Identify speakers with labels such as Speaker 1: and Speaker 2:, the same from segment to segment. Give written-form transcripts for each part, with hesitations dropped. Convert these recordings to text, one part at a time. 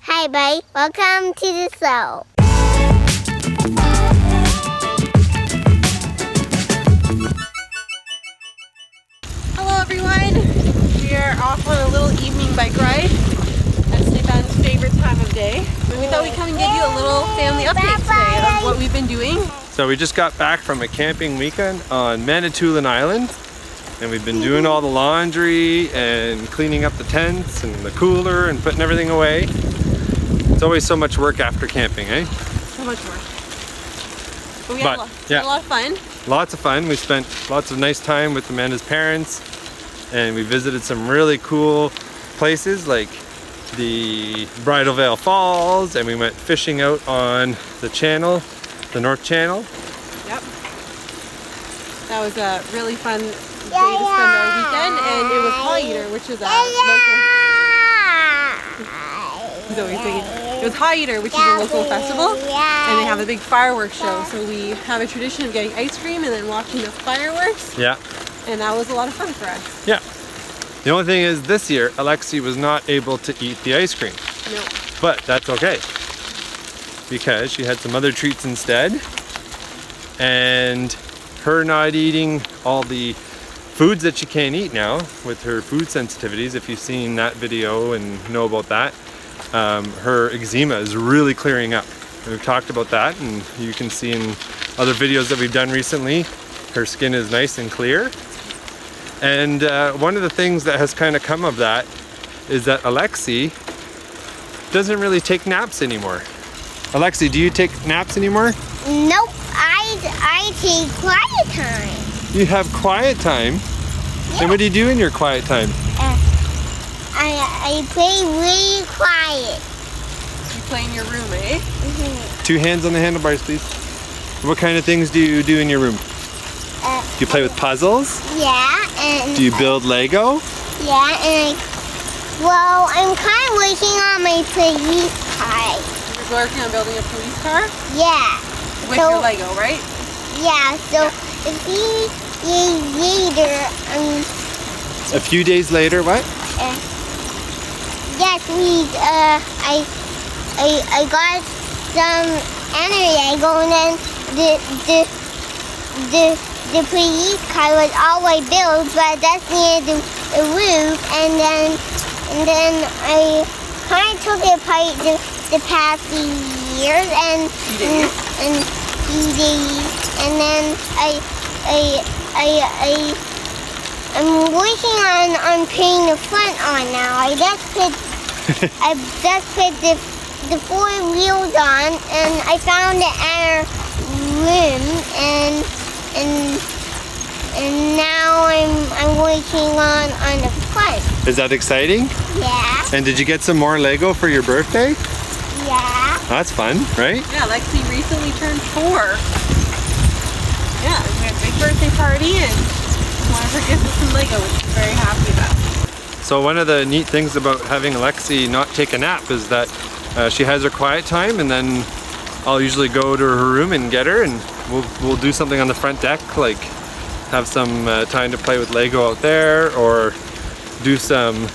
Speaker 1: Hi, buddy. Welcome to the show.
Speaker 2: Hello, everyone. We are off on a little evening bike ride. That's Stefan's favorite time of day. But we thought we'd come and give you a little family update today of what we've been doing.
Speaker 3: So we just got back from a camping weekend on Manitoulin Island. And we've been doing all the laundry and cleaning up the tents and the cooler and putting everything away. It's always so much work after camping, eh?
Speaker 2: So much work. But we had a lot of fun.
Speaker 3: Lots of fun. We spent lots of nice time with Amanda's parents. And we visited some really cool places like the Bridal Veil Falls. And we went fishing out on the channel, the North Channel.
Speaker 2: Yep. That was a really fun day to spend our weekend, and it was Paw Eater, which is a it was Paw Eater, which is a local festival, and they have a big fireworks show. So we have a tradition of getting ice cream and then watching the fireworks.
Speaker 3: Yeah.
Speaker 2: And that was a lot of fun for us.
Speaker 3: Yeah. The only thing is, this year Alexi was not able to eat the ice cream.
Speaker 2: No.
Speaker 3: But that's okay, because she had some other treats instead, and her not eating all the foods that she can't eat now with her food sensitivities, if you've seen that video and know about that, her eczema is really clearing up. And we've talked about that, and you can see in other videos that we've done recently, her skin is nice and clear. And one of the things that has kind of come of that is that Alexi doesn't really take naps anymore. Alexi, do you take naps anymore?
Speaker 1: Nope, I take quiet time.
Speaker 3: You have quiet time?
Speaker 1: Yeah.
Speaker 3: And what do you do in your quiet time?
Speaker 1: I play really quiet.
Speaker 2: You play in your room, eh?
Speaker 1: Mm-hmm.
Speaker 3: 2 hands on the handlebars, please. What kind of things do you do in your room? Do you play with puzzles?
Speaker 1: Yeah, and...
Speaker 3: Do you build Lego?
Speaker 1: Yeah, and I'm kind of working on my police car.
Speaker 2: You're working on building a police car?
Speaker 1: Yeah.
Speaker 2: With your Lego, right?
Speaker 1: Yeah, so a few days later,
Speaker 3: A few days later, what?
Speaker 1: yes, I got some energy Lego, and then the police car was all I built, but that's near the roof, and then I kind of took it apart the past few years, and few days, and then I'm working on putting the front on now. I just put the 4 wheels on, and I found the inner room, and now I'm working on the front.
Speaker 3: Is that exciting?
Speaker 1: Yeah.
Speaker 3: And did you get some more Lego for your birthday?
Speaker 1: Yeah.
Speaker 3: That's fun, right?
Speaker 2: Yeah, Lexi recently turned 4. Yeah, we had a big birthday party, and one of her gifts was some Lego, which she's very happy about.
Speaker 3: So one of the neat things about having Alexi not take a nap is that she has her quiet time, and then I'll usually go to her room and get her, and we'll do something on the front deck, like have some time to play with Lego out there, or do some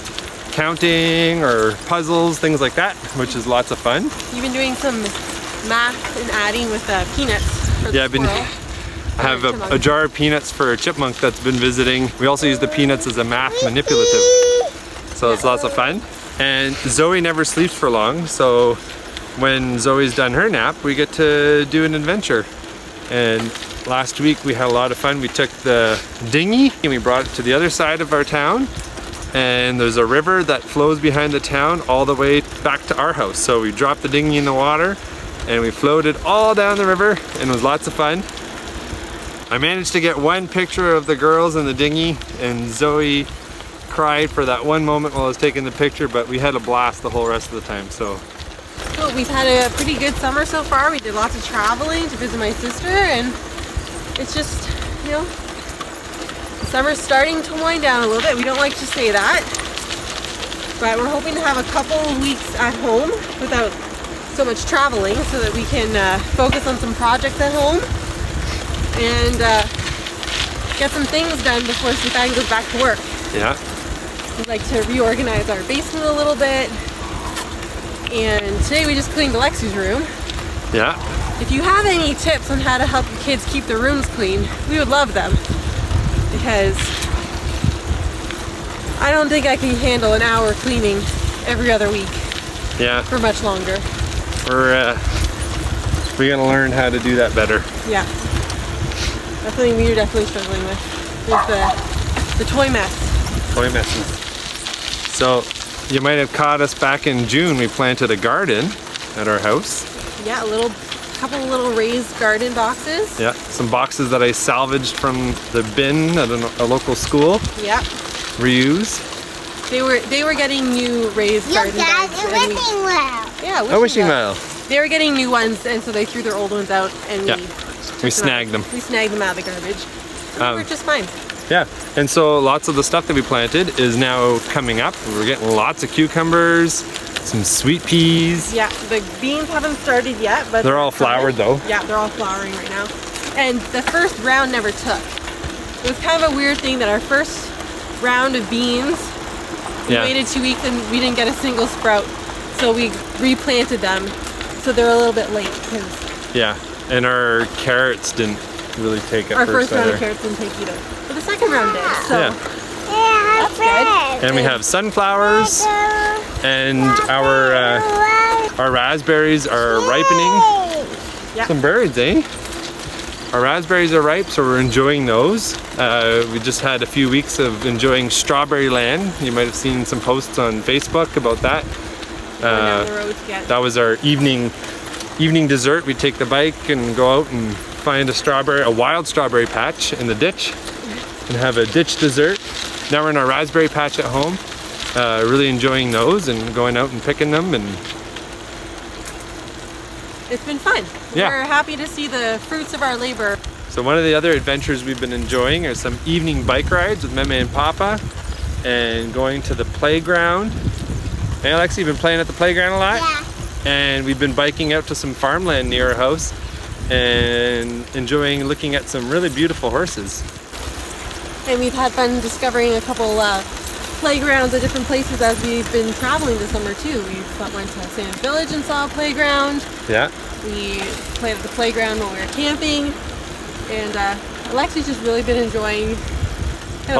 Speaker 3: counting or puzzles, things like that, which is lots of fun.
Speaker 2: You've been doing some math and adding with peanuts for the squirrel.
Speaker 3: I have a jar of peanuts for a chipmunk that's been visiting. We also use the peanuts as a math manipulative, so it's lots of fun. And Zoe never sleeps for long, so when Zoe's done her nap, we get to do an adventure. And last week we had a lot of fun. We took the dinghy and we brought it to the other side of our town, and there's a river that flows behind the town all the way back to our house. So we dropped the dinghy in the water and we floated all down the river, and it was lots of fun. I managed to get one picture of the girls in the dinghy, and Zoe cried for that one moment while I was taking the picture, but we had a blast the whole rest of the time. So
Speaker 2: we've had a pretty good summer so far. We did lots of traveling to visit my sister, and it's just, you know, summer's starting to wind down a little bit. We don't like to say that, but we're hoping to have a couple of weeks at home without so much traveling, so that we can focus on some projects at home and get some things done before Stefan goes back to work.
Speaker 3: Yeah.
Speaker 2: We'd like to reorganize our basement a little bit, And today we just cleaned Alexi's room.
Speaker 3: Yeah.
Speaker 2: If you have any tips on how to help your kids keep their rooms clean, we would love them. Because I don't think I can handle an hour cleaning every other week.
Speaker 3: Yeah.
Speaker 2: For much longer.
Speaker 3: We're gonna learn how to do that better.
Speaker 2: Yeah. That's something we're definitely struggling with. Is the toy mess.
Speaker 3: Toy messes. So you might have caught us back in June. We planted a garden at our house.
Speaker 2: Yeah, couple little raised garden boxes.
Speaker 3: Yeah, some boxes that I salvaged from the bin at a local school.
Speaker 2: Yeah.
Speaker 3: Reuse.
Speaker 2: They were getting new raised garden beds.
Speaker 1: Look, Dad, a wishing well.
Speaker 2: Yeah,
Speaker 3: A wishing well.
Speaker 2: They were getting new ones, and so they threw their old ones out, and
Speaker 3: we snagged them.
Speaker 2: We snagged them out of the garbage. They were just fine.
Speaker 3: Yeah, and so lots of the stuff that we planted is now coming up. We're getting lots of cucumbers, some sweet peas.
Speaker 2: Yeah, the beans haven't started yet, but
Speaker 3: they're all flowered though.
Speaker 2: Yeah, they're all flowering right now. And the first round never took. It was kind of a weird thing that our first round of beans, we waited 2 weeks and we didn't get a single sprout. So we replanted them. So they're a little bit late.
Speaker 3: Yeah, and our carrots didn't really take it.
Speaker 2: Our first round of carrots didn't take either. But the second round did. So that's good.
Speaker 3: And we have sunflowers, and our raspberries are ripening.
Speaker 2: Yeah.
Speaker 3: Some berries, eh? Our raspberries are ripe, so we're enjoying those. We just had a few weeks of enjoying strawberry land. You might have seen some posts on Facebook about that.
Speaker 2: Down the road to get.
Speaker 3: That was our evening dessert. We'd take the bike and go out and find a wild strawberry patch in the ditch and have a ditch dessert. Now we're in our raspberry patch at home, really enjoying those and going out and picking them, and
Speaker 2: it's been fun.
Speaker 3: Yeah.
Speaker 2: We're happy to see the fruits of our labor.
Speaker 3: So one of the other adventures we've been enjoying are some evening bike rides with Meme and Papa and going to the playground. Hey Alexi, you've been playing at the playground a lot?
Speaker 1: Yeah.
Speaker 3: And we've been biking out to some farmland near our house and enjoying looking at some really beautiful horses.
Speaker 2: And we've had fun discovering a couple playgrounds at different places as we've been traveling this summer too. We went to Sand Village and saw a playground.
Speaker 3: Yeah.
Speaker 2: We played at the playground when we were camping. And Alexi's just really been enjoying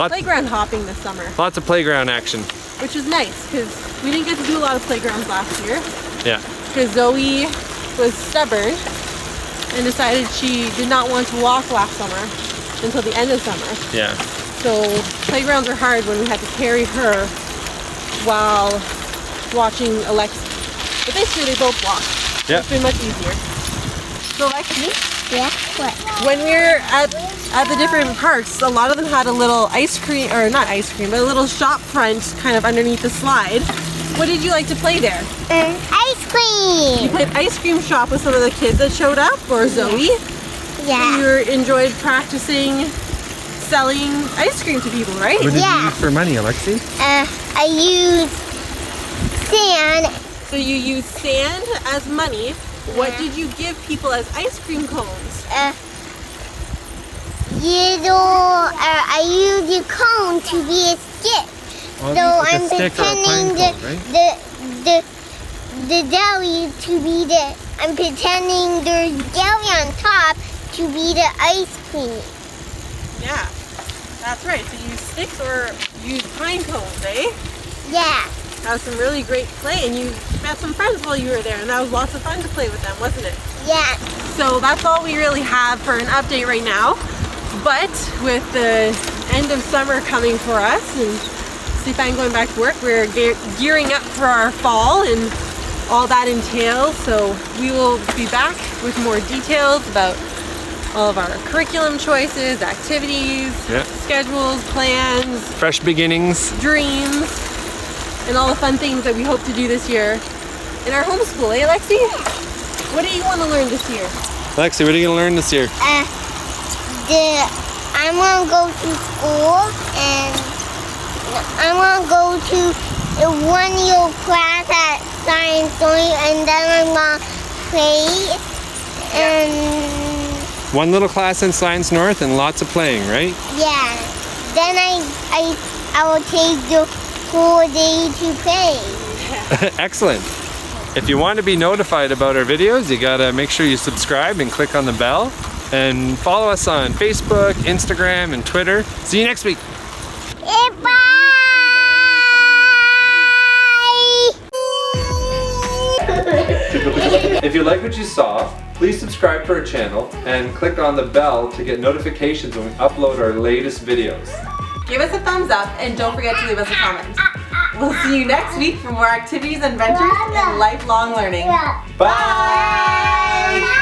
Speaker 2: playground hopping this summer.
Speaker 3: Lots of playground action.
Speaker 2: Which is nice because we didn't get to do a lot of playgrounds last year.
Speaker 3: Yeah.
Speaker 2: Because Zoe was stubborn and decided she did not want to walk last summer until the end of summer.
Speaker 3: Yeah.
Speaker 2: So playgrounds are hard when we had to carry her while watching Alexi. But this year they both walk.
Speaker 3: Yeah.
Speaker 2: It's been much easier. So Alexi?
Speaker 1: Yeah, what?
Speaker 2: When we were at the different parks, a lot of them had a little ice cream, or not ice cream, but a little shop front kind of underneath the slide. What did you like to play there?
Speaker 1: Ice cream!
Speaker 2: You played ice cream shop with some of the kids that showed up, or Zoe?
Speaker 1: Yeah.
Speaker 2: You enjoyed practicing selling ice cream to people, right?
Speaker 3: What did you use for money, Alexi?
Speaker 1: I used sand.
Speaker 2: So you used sand as money. What did you give people as ice cream cones?
Speaker 1: I used a cone to be a stick.
Speaker 3: Well,
Speaker 1: So
Speaker 3: like
Speaker 1: I'm
Speaker 3: a stick or a pine
Speaker 1: pretending
Speaker 3: cone,
Speaker 1: the jelly to be I'm pretending there's jelly on top to be the ice cream.
Speaker 2: Yeah, that's right. So you use sticks or use pine cones, eh?
Speaker 1: Yeah.
Speaker 2: That was some really great play, and you met some friends while you were there, and that was lots of fun to play with them, wasn't it?
Speaker 1: Yeah.
Speaker 2: So that's all we really have for an update right now. But with the end of summer coming for us and Stefan going back to work, we're gearing up for our fall and all that entails. So we will be back with more details about all of our curriculum choices, activities, schedules, plans,
Speaker 3: fresh beginnings,
Speaker 2: dreams, and all the fun things that we hope to do this year in our homeschool, eh, Alexi? What do you want to learn this year?
Speaker 3: Alexi, what are you going to learn this year?
Speaker 1: I want to go to school and I want to go to a 1-year class at Science Story, and then I'm going to play and...
Speaker 3: One little class in Science North and lots of playing, right?
Speaker 1: Yeah. Then I will take the whole day to play.
Speaker 3: Excellent. If you want to be notified about our videos, you gotta make sure you subscribe and click on the bell. And follow us on Facebook, Instagram, and Twitter. See you next week.
Speaker 1: Bye!
Speaker 3: If you like what you saw, please subscribe to our channel and click on the bell to get notifications when we upload our latest videos.
Speaker 2: Give us a thumbs up and don't forget to leave us a comment. We'll see you next week for more activities, adventures, and lifelong learning.
Speaker 3: Bye!